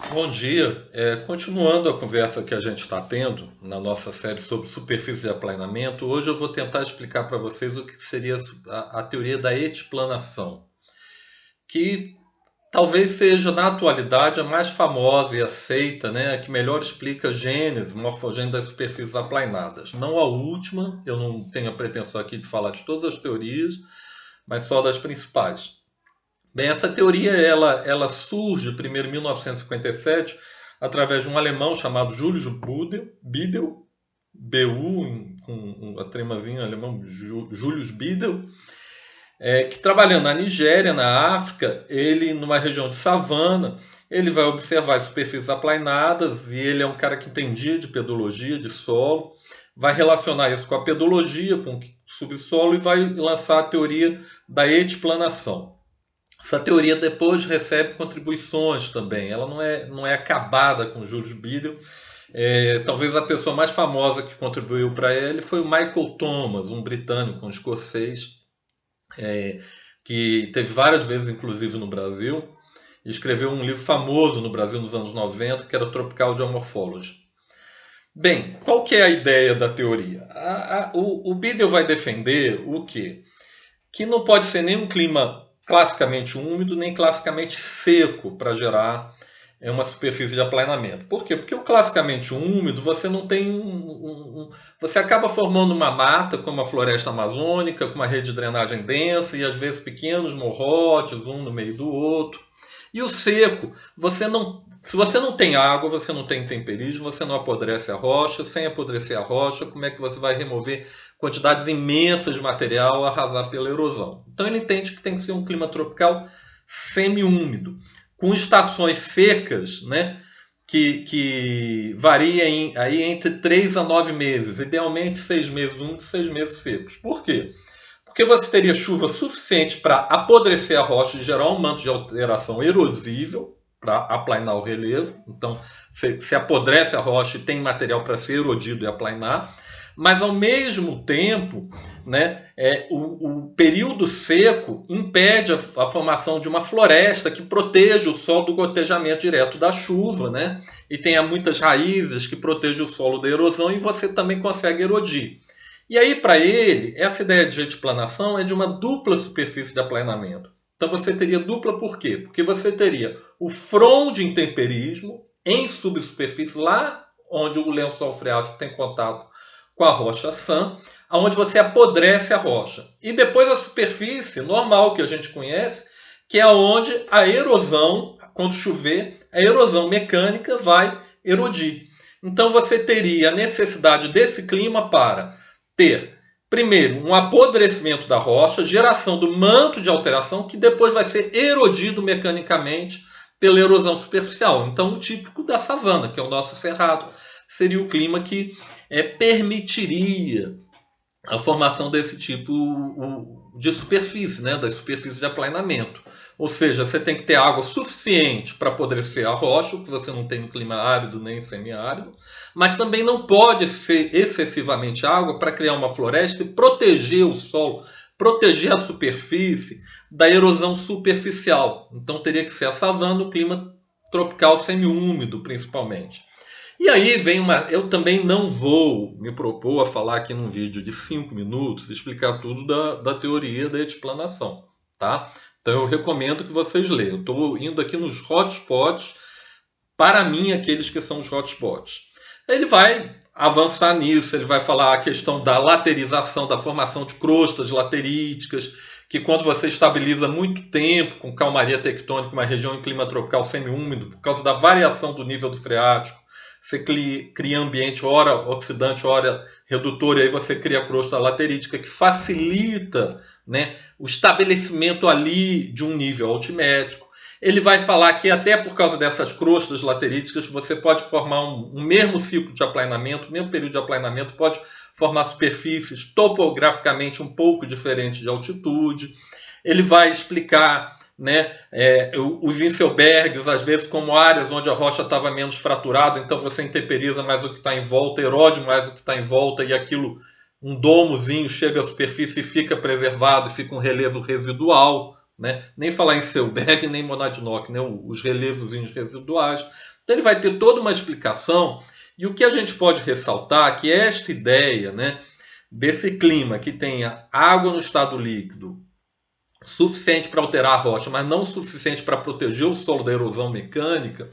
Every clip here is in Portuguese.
Bom dia. Continuando a conversa que a gente está tendo na nossa série sobre superfície de aplanamento, hoje eu vou tentar explicar para vocês o que seria a teoria da etiplanação, que talvez seja, na atualidade, a mais famosa e aceita, né, a que melhor explica a gênese, morfogênese das superfícies aplanadas. Não a última, eu não tenho a pretensão aqui de falar de todas as teorias, mas só das principais. Bem, essa teoria ela surge primeiro em 1957 através de um alemão chamado Julius Biedel, BU, com a tremazinha alemão, Julius Biedel, que trabalhando na Nigéria, na África, ele numa região de savana, ele vai observar as superfícies aplanadas e ele é um cara que entendia de pedologia, de solo, vai relacionar isso com a pedologia, com o subsolo e vai lançar a teoria da etiplanação. Essa teoria depois recebe contribuições também. Ela não é acabada com Julius Biedel. Talvez a pessoa mais famosa que contribuiu para ele foi o Michael Thomas, um britânico, um escocês, que teve várias vezes, inclusive no Brasil, e escreveu um livro famoso no Brasil nos anos 90, que era o Tropical Geomorphology. Bem, qual que é a ideia da teoria? O Biedel vai defender o quê? Que não pode ser nem um clima classicamente úmido, nem classicamente seco para gerar uma superfície de aplanamento. Por quê? Porque o classicamente úmido, você não tem você acaba formando uma mata, como a floresta amazônica, com uma rede de drenagem densa e às vezes pequenos morrotes, um no meio do outro. E o seco, se você não tem água, você não tem temperismo, você não apodrece a rocha. Sem apodrecer a rocha, como é que você vai remover quantidades imensas de material a arrasar pela erosão? Então ele entende que tem que ser um clima tropical semi-úmido, com estações secas, né, que varia aí entre 3 a 9 meses, idealmente 6 meses úmidos e 6 meses secos. Por quê? Porque você teria chuva suficiente para apodrecer a rocha e gerar um manto de alteração erosível para aplanar o relevo. Então, se apodrece a rocha e tem material para ser erodido e aplanar. Mas, ao mesmo tempo, né, o período seco impede a formação de uma floresta que proteja o solo do gotejamento direto da chuva, né, e tenha muitas raízes que protejam o solo da erosão, e você também consegue erodir. E aí, para ele, essa ideia de etiplanação é de uma dupla superfície de aplanamento. Então você teria dupla por quê? Porque você teria o front de intemperismo em subsuperfície, lá onde o lençol freático tem contato com a rocha sã, onde você apodrece a rocha. E depois a superfície normal que a gente conhece, que é onde a erosão, quando chover, a erosão mecânica vai erodir. Então você teria a necessidade desse clima para ter, primeiro, um apodrecimento da rocha, geração do manto de alteração, que depois vai ser erodido mecanicamente pela erosão superficial. Então, o típico da savana, que é o nosso cerrado, seria o clima que permitiria a formação desse tipo de superfície, né, das superfícies de aplanamento. Ou seja, você tem que ter água suficiente para apodrecer a rocha, o que você não tem no clima árido nem semiárido, mas também não pode ser excessivamente água para criar uma floresta e proteger o solo, proteger a superfície da erosão superficial. Então teria que ser a savana, o clima tropical semiúmido, principalmente. E aí vem uma. Eu também não vou me propor a falar aqui num vídeo de 5 minutos, explicar tudo da teoria da etiplanação, tá? Então eu recomendo que vocês leiam. Eu estou indo aqui nos hotspots, para mim, aqueles que são os hotspots. Ele vai avançar nisso, ele vai falar a questão da laterização, da formação de crostas lateríticas, que quando você estabiliza muito tempo com calmaria tectônica, uma região em clima tropical semiúmido, por causa da variação do nível do freático, você cria ambiente ora oxidante, ora redutor, e aí você cria a crosta laterítica, que facilita, né, o estabelecimento ali de um nível altimétrico. Ele vai falar que até por causa dessas crostas lateríticas você pode formar um mesmo ciclo de aplanamento, o mesmo período de aplanamento pode formar superfícies topograficamente um pouco diferentes de altitude. Ele vai explicar, né, os inselbergs, às vezes como áreas onde a rocha estava menos fraturada, então você intemperiza mais o que está em volta, erode mais o que está em volta, e aquilo, um domozinho, chega à superfície e fica preservado, fica um relevo residual, né? Nem falar em Seeberg, nem Monadnock, né? Os relevozinhos residuais. Então ele vai ter toda uma explicação, e o que a gente pode ressaltar é que esta ideia, né, desse clima que tenha água no estado líquido suficiente para alterar a rocha, mas não suficiente para proteger o solo da erosão mecânica,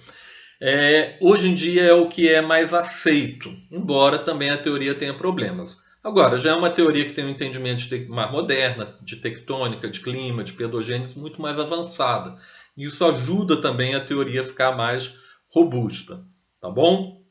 hoje em dia é o que é mais aceito, embora também a teoria tenha problemas. Agora, já é uma teoria que tem um entendimento mais moderna, de tectônica, de clima, de pedogênese, muito mais avançada. E isso ajuda também a teoria a ficar mais robusta. Tá bom?